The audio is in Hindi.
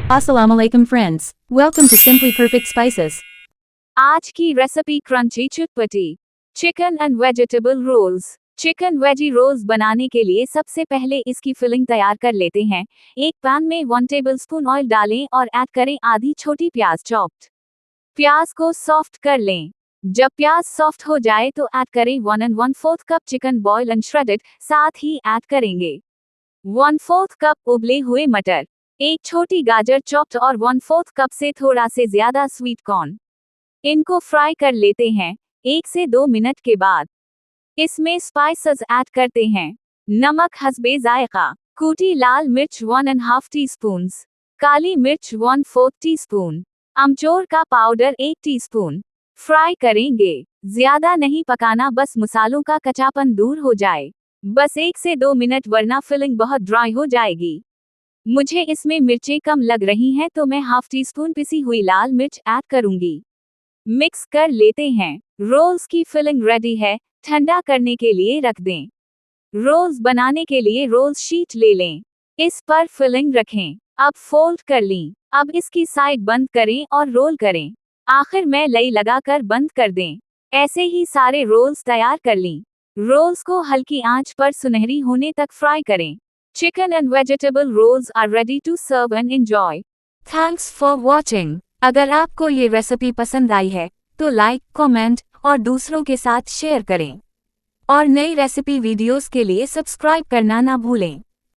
Assalamu alaikum friends. Welcome to Simply Perfect Spices. आज की रेसिपी क्रंची चटपटी chicken and vegetable rolls. Chicken veggie rolls बनाने के लिए सबसे पहले इसकी फिलिंग तैयार कर लेते हैं। एक पैन में 1 टेबलस्पून ऑयल डालें और ऐड करें आधी छोटी प्याज चॉप्ड। प्याज को सॉफ्ट कर लें। जब प्याज सॉफ्ट हो जाए तो ऐड करें 1 and 1/4 cup chicken boil and shredded. साथ ही ऐड करेंगे 1/4 कप उबले हुए मटर, एक छोटी गाजर चॉप्ड और 1/4 कप से थोड़ा से ज्यादा स्वीट कॉर्न। इनको फ्राई कर लेते हैं। 1 से 2 मिनट के बाद इसमें स्पाइसेस ऐड करते हैं। नमक हस्बे जायका, कूटी लाल मिर्च 1.5 टीस्पून, काली मिर्च 1/4 टीस्पून, अमचूर का पाउडर 1 टीस्पून। फ्राई करेंगे, ज्यादा नहीं पकाना, बस मसालों का कच्चापन दूर हो जाए। बस 1 से 2 मिनट, वरना फिलिंग बहुत ड्राई हो जाएगी। मुझे इसमें मिर्चें कम लग रही हैं तो मैं 1/2 टीस्पून पिसी हुई लाल मिर्च ऐड करूंगी। मिक्स कर लेते हैं। रोल्स की फिलिंग रेडी है, ठंडा करने के लिए रख दें। रोल्स बनाने के लिए रोल्स शीट ले लें। इस पर फिलिंग रखें। अब फोल्ड कर लीं। अब इसकी साइड बंद करें और रोल करें। आखिर में लई लगाकर बंद कर दें। ऐसे ही सारे रोल्स तैयार कर लीं। रोल्स को हल्की आंच पर सुनहरी होने तक फ्राई करें। Chicken and vegetable rolls are ready to serve and enjoy. Thanks for watching. अगर आपको ये रेसिपी पसंद आई है तो लाइक, कमेंट और दूसरों के साथ शेयर करें। और नई रेसिपी वीडियोस के लिए सब्सक्राइब करना ना भूलें।